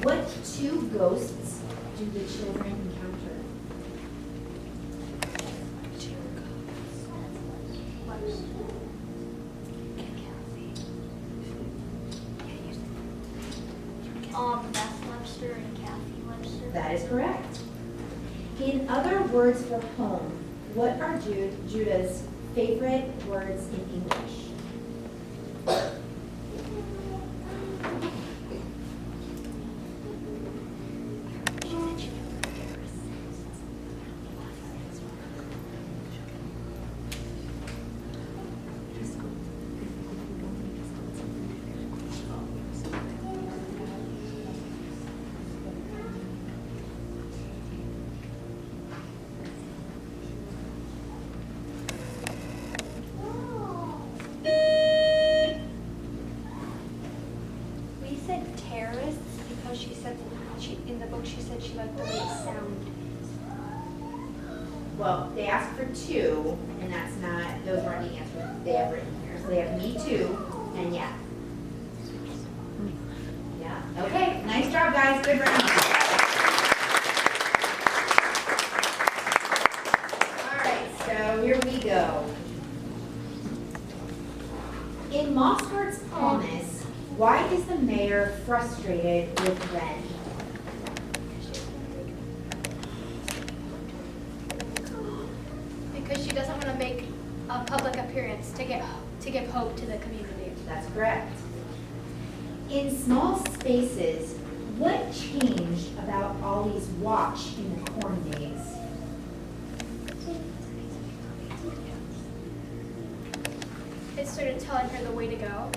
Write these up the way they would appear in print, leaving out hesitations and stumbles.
What two ghosts do the children encounter? Beth Webster and Kathy Webster. That is correct. In other words for home, what are Judah's favorite words in English? Well, they asked for two, and that's not, those weren't the answers they have written here. So they have me too, and yeah. Yeah, okay, nice job guys, good round. All right, so here we go. In Mosshart's promise, why is the mayor frustrated with Ren? Because she doesn't want to make a public appearance to give hope to the community. That's correct. In small spaces, what changed about Ollie's watch in the corn maze? It started telling her the way to go.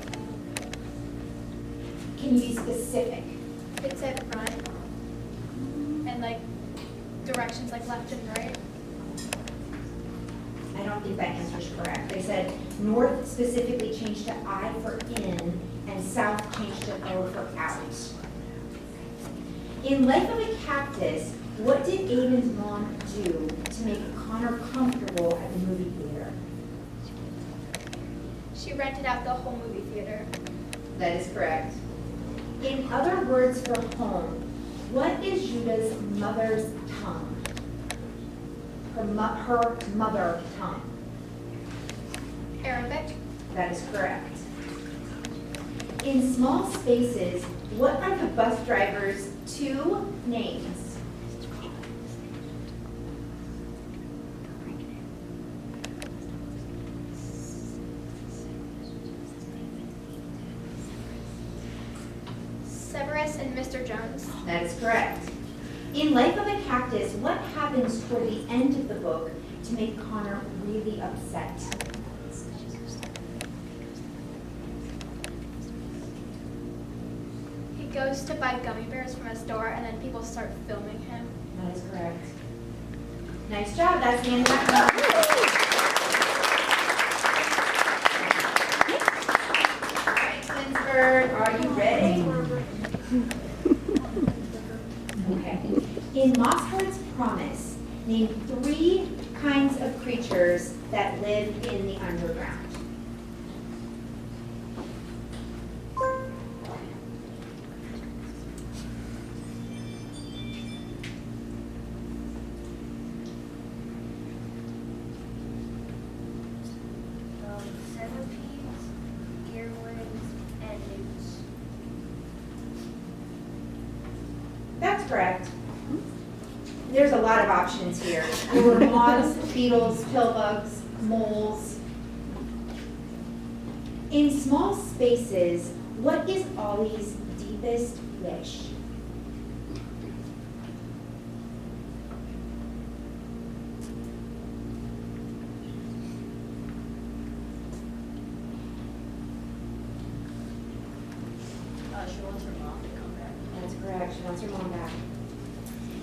Can you be specific? It said front and like directions like left and right. I don't think that answer is correct. They said north specifically changed to I for in, and south changed to O for out. In Life of a Cactus, what did Aiden's mom do to make Connor comfortable at the movie theater? She rented out the whole movie theater. That is correct. In other words for home, what is Judah's mother's tongue? Her mother tongue. Arabic. That is correct. In small spaces, what are the bus driver's two names? Severus and Mr. Jones. That is correct. In Life of a Cactus, what happens toward the end of the book to make Connor really upset? He goes to buy gummy bears from a store and then people start filming him. That is correct. Nice job. That's the end of that one. All right, Twinsburg, are you ready? Okay. In Mosshart's promise, name 3 kinds of creatures that live in the underground. Centipedes, earwigs, and newts. That's correct. There's a lot of options here. There were moths, beetles, pillbugs, moles. In small spaces, what is Ollie's deepest wish? She wants her mom to come back. That's correct. She wants her mom back.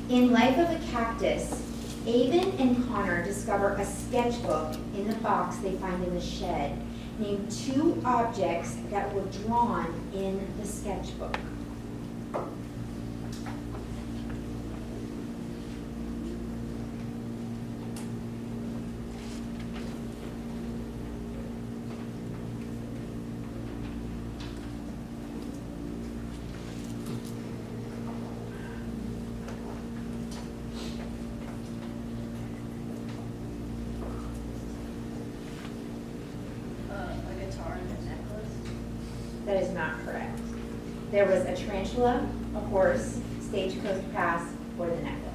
In Life of a Cactus, Avon and Connor discover a sketchbook in the box they find in the shed. Name 2 objects that were drawn in the sketchbook. There was a tarantula, a horse, stagecoach pass, or the necklace.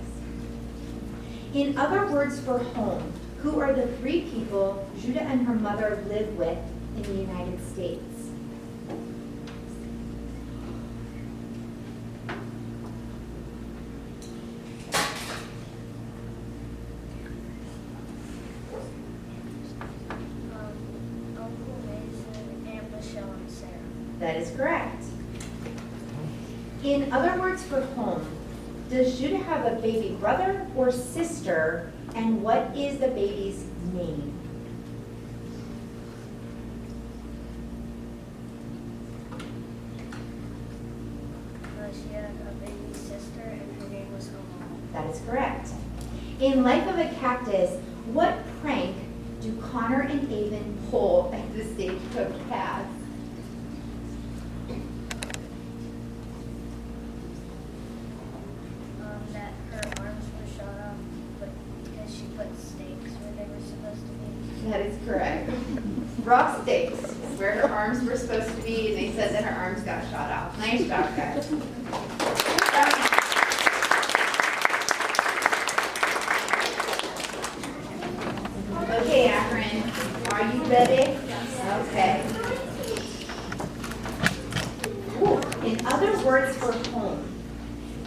In other words for home, who are the three people Judah and her mother live with in the United States? Uncle Mason, Aunt Michelle, and Sarah. That is correct. In other words for home, does Judah have a baby brother or sister, and what is the baby's name? She had a baby sister, and her name was Omaha. That is correct. In Life of a Cactus, what prank do Connor and Avon pull at the stagecoach pass? That her arms were shot off, but because she put stakes where they were supposed to be. That is correct. Rock stakes, where her arms were supposed to be, and they said that her arms got shot off. Nice job, guys. Okay, Akron, are you ready? Yes. Okay. Whew. In other words for home,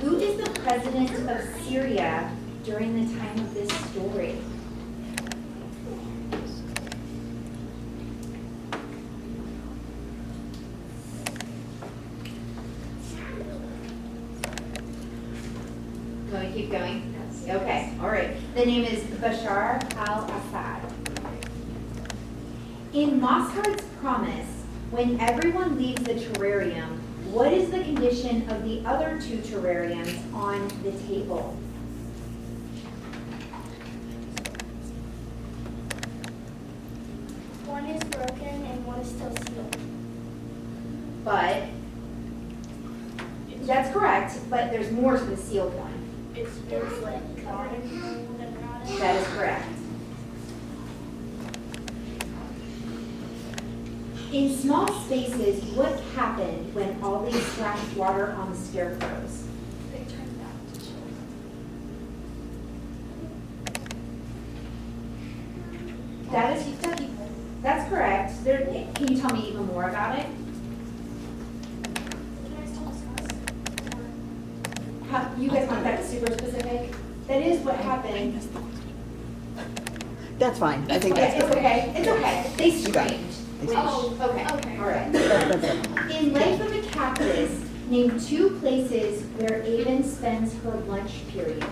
who is the president of Syria during the time of this story? Can we keep going? Okay, all right. The name is Bashar al-Assad. In Mossheart's promise, when everyone leaves the terrarium, what is the condition of the other two terrariums on the table? One is broken and one is still sealed. But, that's correct, but there's more to the sealed one. It's like rotted. That is correct. In small spaces, what happened when Ollie splashed water on the scarecrows? They turned back to children. That's correct. Can you tell me even more about it? Can I still discuss? You guys want that super specific? That is what happened. That's fine. I think Yeah, that's it's good. okay. It's okay. They You got it. screamed. Oh, Okay. okay. All right. That's it. In Life of a Cactus, name two places where Avon spends her lunch period.